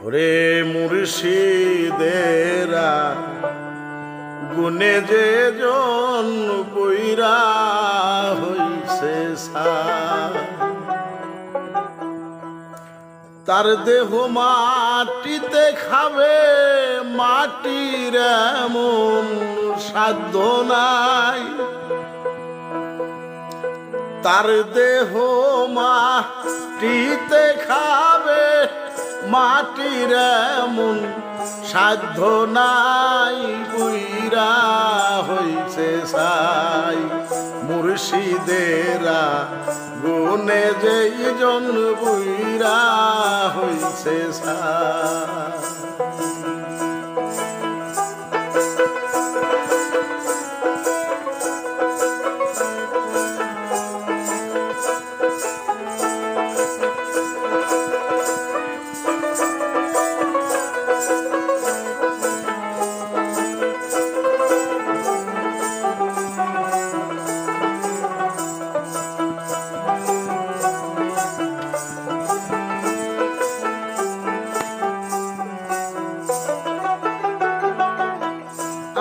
রে মুর্শিদেরা গুনে যে জন কইরা হইছে তার দেহ মাটিতে খাবে মাটির এমন সাধ্য নাই তার দেহ মাটিতে খাবে মাটির এমন সাধ্য নাই বুইরা হইছে সাই মুর্শিদেরা গুনে যেই জন বুইরা হইছে সাই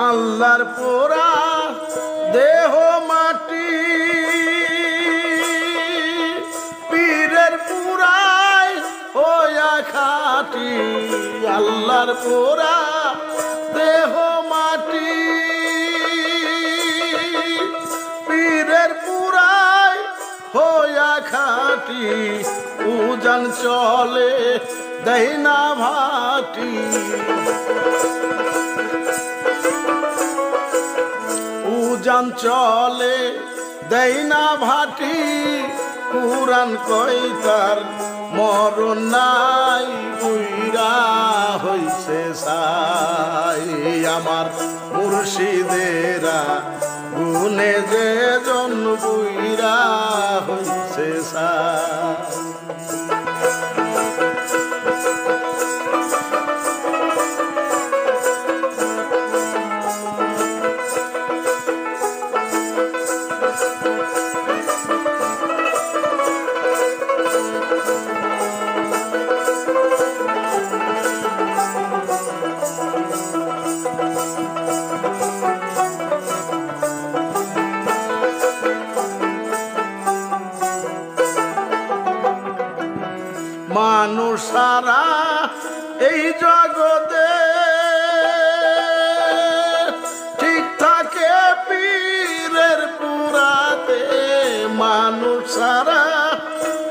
আল্লাহর পোড়া দেহ মাটি পীরের পুরাই হইয়া খাটি আল্লাহর পোড়া দেহ মাটি পীরের পুরাই হইয়া খাটি উজান চলে দেয় না ভাটি উজান চলে দেয় না ভাটি কুরআন কই তার মরণ নাই বুইরা হইছে সাই আমার মুর্শিদেরা গুনে যে জন বুইরা হইছে সাই মানুষ সারা এই জগতে ঠিক থাকে পীরের পুরাতে মানুষ সারা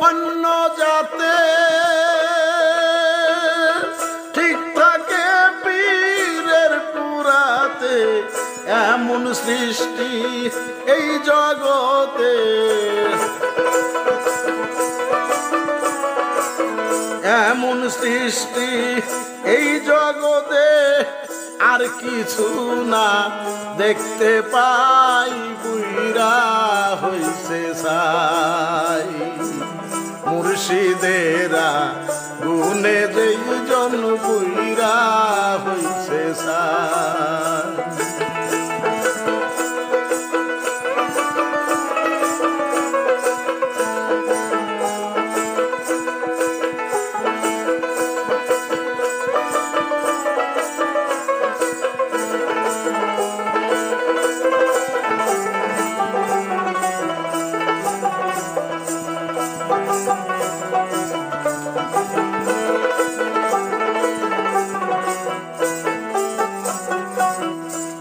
অন্য জাতে ঠিক থাকে পীরের পুরাতে এমন সৃষ্টি এই জগতে এমন সৃষ্টি এই জগতে আর কিছু না দেখতে পাই বুইরা হইছে সাই মুর্শিদেরা গুনে যেই জন বুইরা হইছে সাই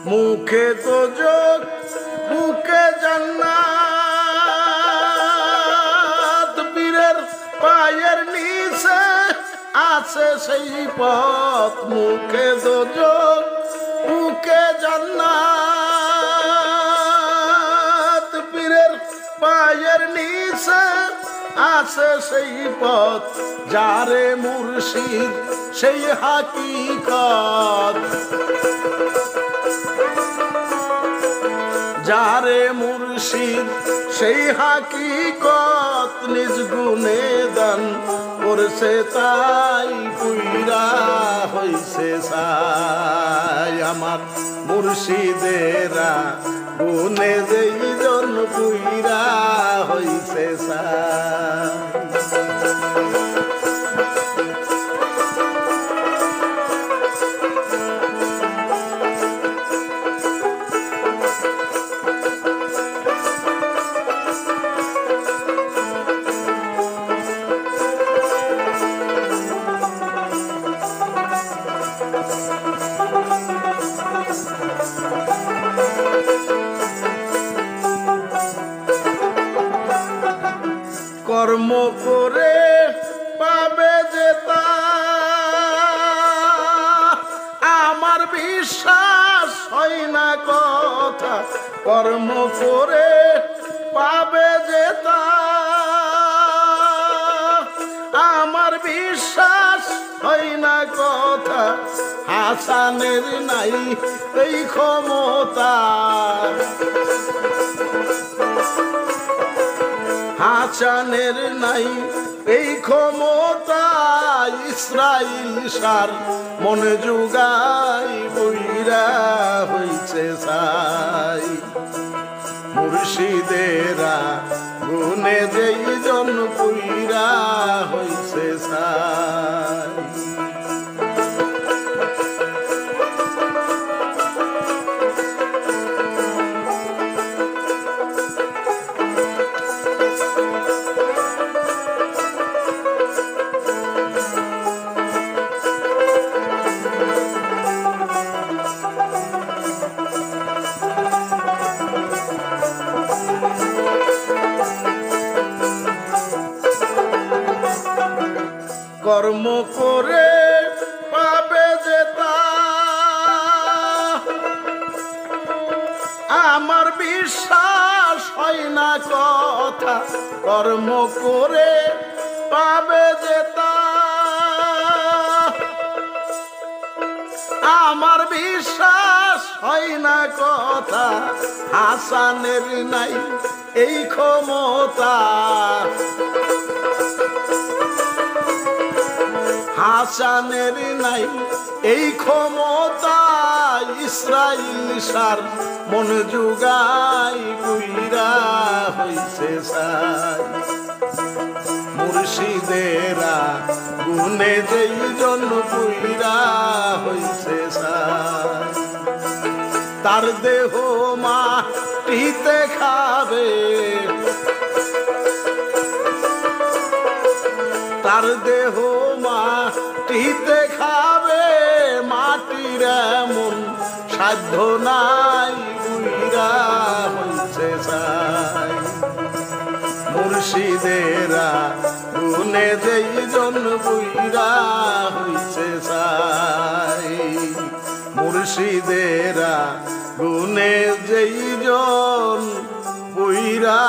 মুখে তো যোগ মুখে জান্নাত পীরের পায়ের নিচে আছে সেই পথ মুখে তো যোগ মুখে জান্নাত পীরের পায়ের নিচে আছে সেই পথ যারে মুর্শিদ সেই হাকিকত যারে মুর্শিদ সেই হাকিকত নিজ গুণে দান করছে তাই পুইরা হইছে সাই আমার মুর্শিদেরা গুণে যেই জন পুইরা হইছে সাই কর্ম করে পাবে যে তা আমার বিশ্বাস হয় না কথা হাসানের নাই এই ক্ষমতা হাসানের নাই এই ক্ষমতা ইসরাইল সার মনে যুগাই বইরা হইছে সাই মুর্শিদেরা গুনে যেই জন বইরা হইছে সাই কর্ম করে পাবে যে তা আমার বিশ্বাস হয় না কথা কর্ম করে পাবে যে তা আমার বিশ্বাস হয় না কথা হাসানের নাই এই ক্ষমতা হাসানের নাই এই ক্ষমতা ইসরাইল সার মন যুগাই বুইরা হইছে সাই মুর্শিদেরা গুনে যেই জন বুইরা হইছে সাই তার দেহ মাটিতে খাবে তার দেহ মাটিতে খাবে মাটির এমন সাধ্য নাই বুইরা হইছে সাই মুর্শিদেরা গুনে যেই জন বুইরা হইছে সাই মুর্শিদেরা গুনে যেই জন বুইরা